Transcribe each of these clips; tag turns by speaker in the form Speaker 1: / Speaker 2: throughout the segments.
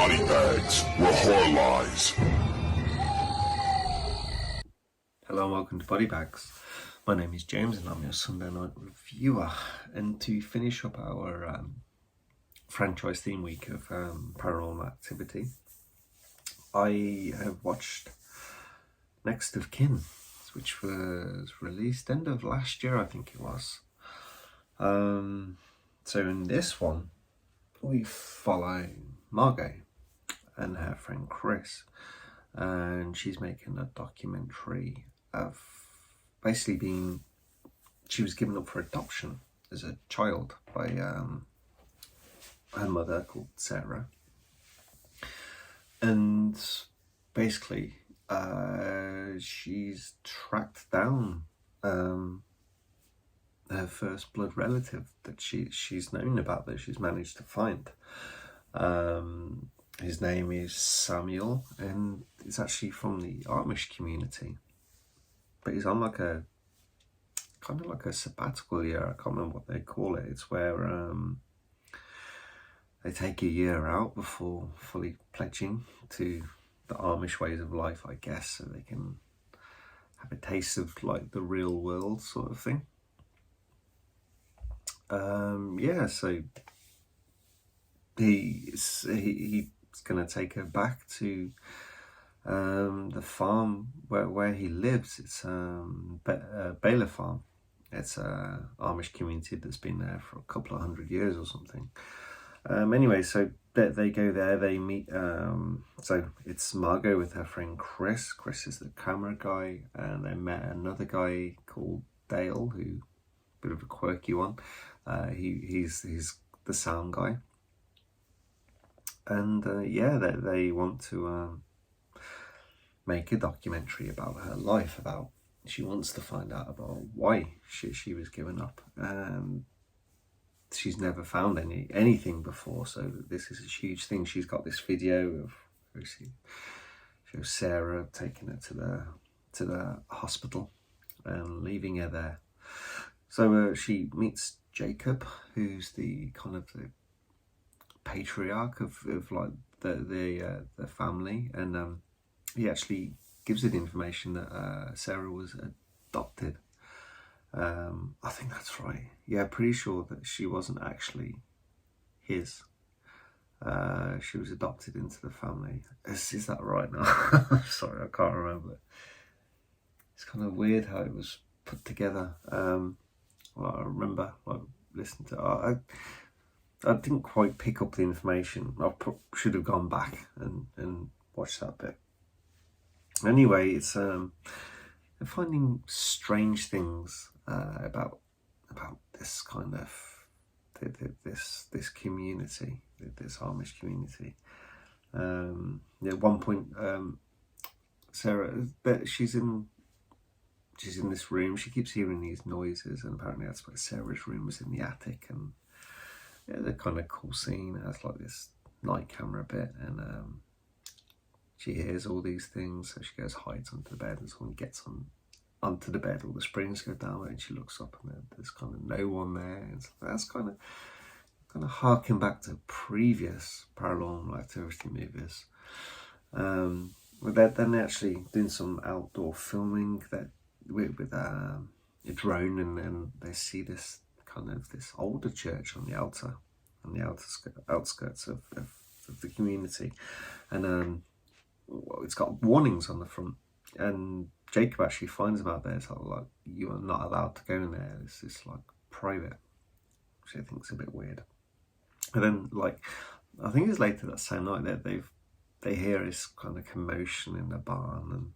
Speaker 1: body bags were horror lies.
Speaker 2: Hello and welcome to Body Bags. My name is James and I'm your Sunday night reviewer. And to finish up our franchise theme week of Paranormal Activity, I have watched Next of Kin, which was released end of last year, I think it was. So in this one, we follow Margot and her friend Chris, and she's making a documentary of basically she was given up for adoption as a child by her mother called Sarah, and basically she's tracked down her first blood relative that she's known about, that she's managed to find. His name is Samuel, and it's actually from the Amish community, but he's on like a kind of like a sabbatical year. I can't remember what they call it. It's where they take a year out before fully pledging to the Amish ways of life, I guess, so they can have a taste of like the real world sort of thing. So he's going to take her back to the farm where he lives. It's Baylor Farm. It's a Amish community that's been there for a couple of 100 years or something. Anyway, so they go there, they meet, so it's Margot with her friend Chris. Chris is the camera guy, and they met another guy called Dale, who bit of a quirky one. He's the sound guy, and they want to make a documentary about her life. She wants to find out about why she was given up, and she's never found anything before, so this is a huge thing. She's got this video of shows Sarah taking her to the hospital and leaving her there. So she meets Jacob, who's the kind of the patriarch of like the family, and he actually gives her the information that Sarah was adopted. I think that's right. Yeah, pretty sure that she wasn't actually his. She was adopted into the family. Is that right now? Sorry, I can't remember. It's kind of weird how it was put together. I remember listening to I didn't quite pick up the information. I should have gone back and watched that bit. Anyway, it's they're finding strange things about this kind of this community, this Amish community. At one point, Sarah, she's in this room. She keeps hearing these noises, and apparently that's where Sarah's room was, in the attic. And the kind of cool scene. It has like this night camera bit, and she hears all these things, so she goes, hides under the bed, and someone gets onto the bed. All the springs go down, and she looks up, and there's kind of no one there. And so that's kind of harking back to previous Paranormal Activity movies. Then they're actually doing some outdoor filming that with a drone, and they see this older church on the outskirts of the community, and it's got warnings on the front, and Jacob actually finds them out there. It's like, you are not allowed to go in there. This is like private, which I think is a bit weird. And then, like, I think it's later that same night that they hear this kind of commotion in the barn, and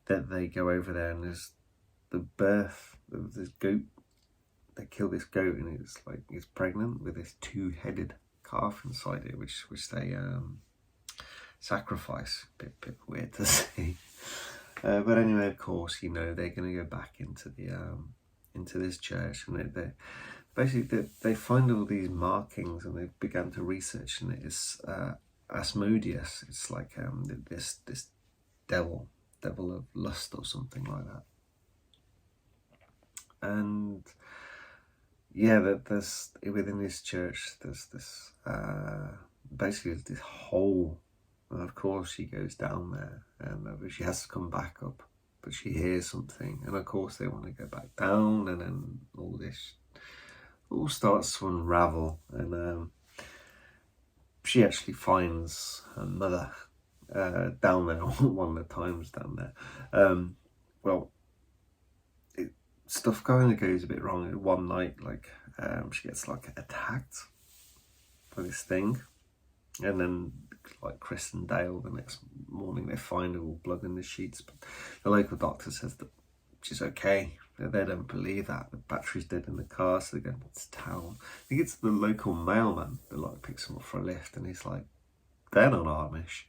Speaker 2: that they go over there, and there's the birth of this goat. They kill this goat, and it's pregnant with this two-headed calf inside it, which they sacrifice. Bit weird to see. But anyway, of course, they're going to go back into this church, and they find all these markings, and they began to research, and it's Asmodeus. It's like this devil of lust or something like that. And yeah, that there's within this church there's this basically this hole, and of course she goes down there, and she has to come back up, but she hears something, and of course they want to go back down, and then all this all starts to unravel, and she actually finds her mother down there one of the times down there. Well, stuff kind of goes a bit wrong. One night, like she gets like attacked by this thing, and then like Chris and Dale the next morning they find her all blood in the sheets, but the local doctor says that she's okay. They don't believe that. The battery's dead in the car, so they go to town. I think it's the local mailman that like picks them up for a lift, and he's like, they're not Amish.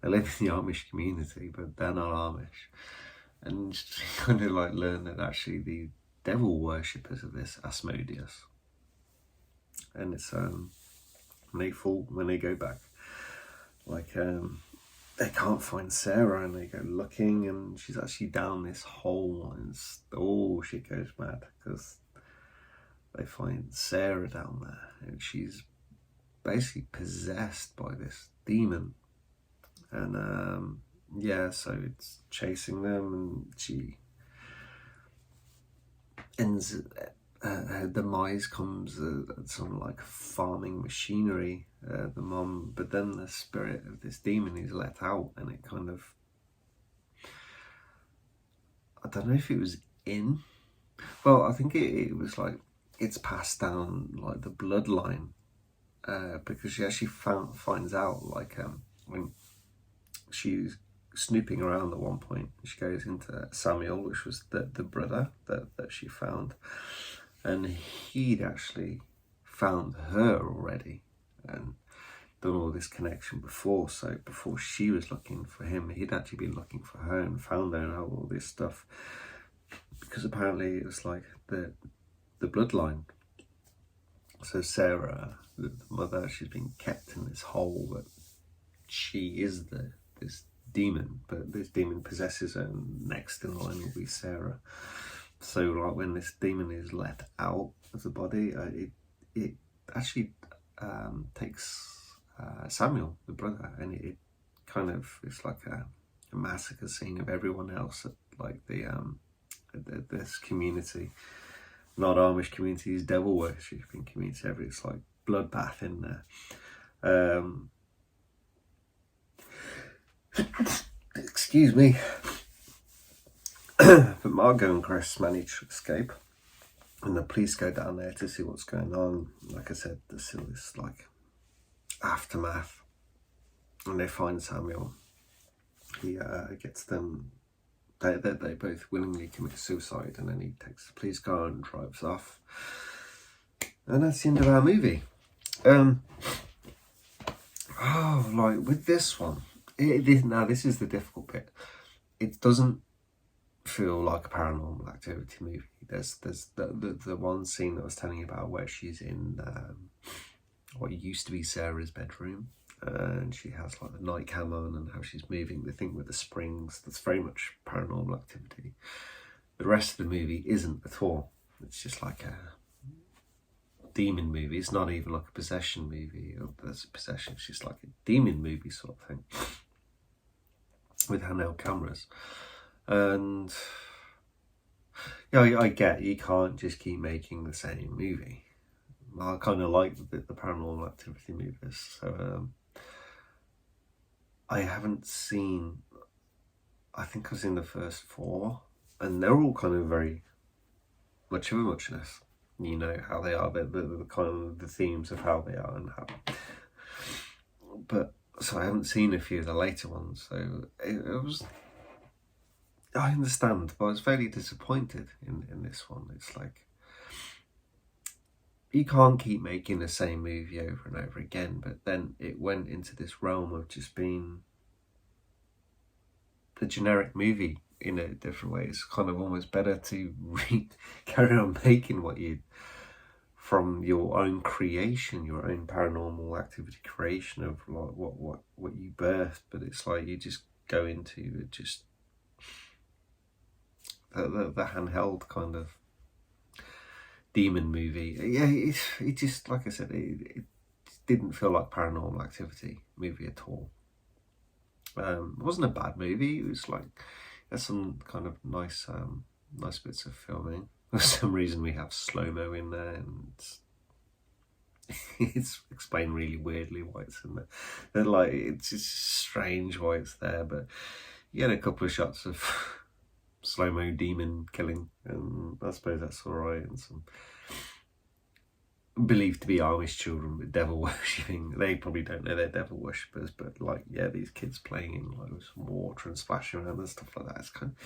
Speaker 2: They live in the Amish community, but they're not Amish. And she kind of like learned that actually the devil worshippers of this Asmodeus. And it's when they go back, like they can't find Sarah, and they go looking, and she's actually down this hole, and shit goes mad because they find Sarah down there, and she's basically possessed by this demon, and so it's chasing them, and she ends. Her demise comes at some like farming machinery, the mom, but then the spirit of this demon is let out, and it kind of, I don't know if it was I think it was like, it's passed down like the bloodline, because she actually finds out like when she's snooping around at one point, she goes into Samuel, which was the brother that she found, and he'd actually found her already and done all this connection before. So before she was looking for him, he'd actually been looking for her and found her and all this stuff, because apparently it was like the bloodline. So Sarah, the mother, she's been kept in this hole, but she is this demon, but this demon possesses her, and next in line will be Sarah. So like when this demon is let out of the body, it actually takes Samuel, the brother, and it kind of, it's like a massacre scene of everyone else at like this community, not Amish communities, devil worshipping community. It's like bloodbath in there. Excuse me. But Margot and Chris manage to escape, and the police go down there to see what's going on. Like I said, there's still this like aftermath, and they find Samuel. He gets them. They both willingly commit suicide, and then he takes the police car and drives off. And that's the end of our movie. Like with this one, now this is the difficult bit. It doesn't feel like a Paranormal Activity movie. There's the one scene that I was telling you about where she's in what used to be Sarah's bedroom, and she has like the night cam on, and how she's moving the thing with the springs. That's very much Paranormal Activity. The rest of the movie isn't at all. It's just like a demon movie. It's not even like a possession movie, or there's a possession. It's just like a demon movie sort of thing with handheld cameras. And yeah, I get you can't just keep making the same movie. I kind of like the Paranormal Activity movies, so I haven't seen, I think I've seen the first 4, and they're all kind of very much of a muchness. You know how they are, the kind of the themes of how they are and how. But so I haven't seen a few of the later ones, so it was. I understand, but I was fairly disappointed in this one. It's like, you can't keep making the same movie over and over again, but then it went into this realm of just being a generic movie in a different way. It's kind of almost better to carry on making what you, from your own creation, your own Paranormal Activity creation of like what you birthed, but it's like you just go into it, just the handheld kind of demon movie. Yeah, it just, like I said, it didn't feel like Paranormal Activity movie at all. It wasn't a bad movie. It was like, there's some kind of nice bits of filming. For some reason we have slow-mo in there, and it's explained really weirdly why it's in there. They're like, it's strange why it's there, but you get a couple of shots of slow-mo demon killing, and I suppose that's alright, and some believed to be Amish children with devil worshipping. They probably don't know they're devil worshippers, but like, yeah, these kids playing in like some water and splashing around and stuff like that. It's kind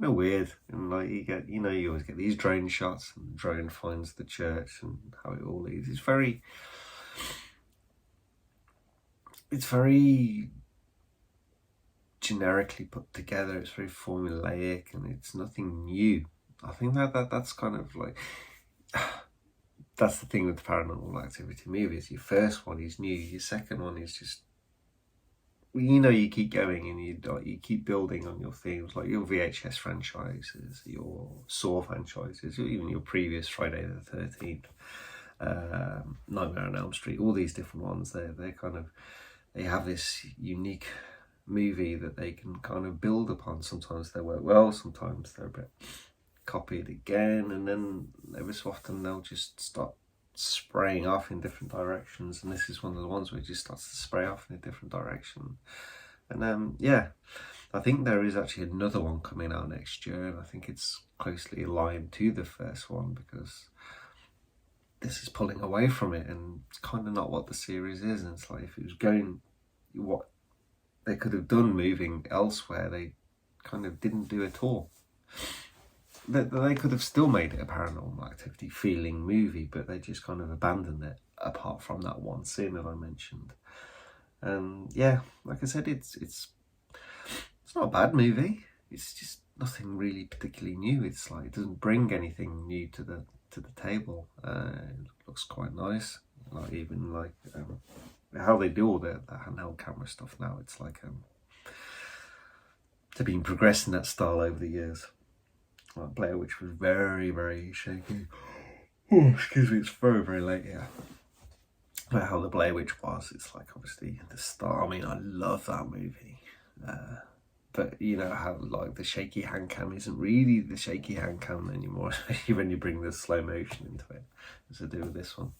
Speaker 2: of weird, and like you always get these drone shots, and the drone finds the church and how it all leads. It's very generically put together. It's very formulaic, and it's nothing new. I think that's kind of like. That's the thing with the Paranormal Activity movies. Your first one is new. Your second one is just, you keep going, and you keep building on your themes, like your VHS franchises, your Saw franchises, or even your previous Friday the 13th, Nightmare on Elm Street. All these different ones. They have this unique movie that they can kind of build upon. Sometimes they work well. Sometimes they're a bit copied again, and then every so often they'll just start spraying off in different directions, and this is one of the ones where it just starts to spray off in a different direction. And yeah, I think there is actually another one coming out next year, and I think it's closely aligned to the first one, because this is pulling away from it, and it's kind of not what the series is. And it's like, if it was going what they could have done moving elsewhere, they kind of didn't do at all. They could have still made it a Paranormal Activity feeling movie, but they just kind of abandoned it, apart from that one scene that I mentioned. And yeah, like I said, it's not a bad movie. It's just nothing really particularly new. It's like, it doesn't bring anything new to the table. It looks quite nice. Like, even like how they do all the handheld camera stuff now. It's like they've been progressing that style over the years. Like Blair Witch was very, very shaky. Oh, excuse me, it's very, very late here. But how the Blair Witch was, it's like, obviously the start. I mean, I love that movie. But you know how like the shaky hand cam isn't really the shaky hand cam anymore, especially when you bring the slow motion into it, as I do with this one.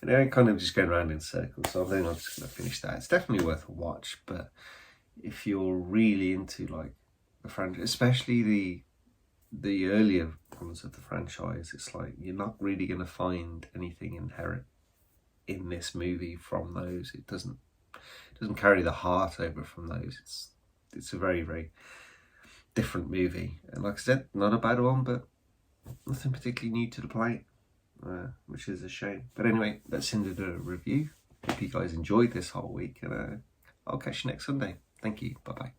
Speaker 2: And I'm kind of just going around in circles, so I think I'm just going to finish that. It's definitely worth a watch, but if you're really into like the franchise, especially the earlier ones of the franchise, it's like you're not really going to find anything inherent in this movie from those. It doesn't carry the heart over from those. It's a very, very different movie, and like I said, not a bad one, but nothing particularly new to the plate, which is a shame. But anyway, that's ended the review. Hope you guys enjoyed this whole week, and I'll catch you next Sunday. Thank you. Bye bye.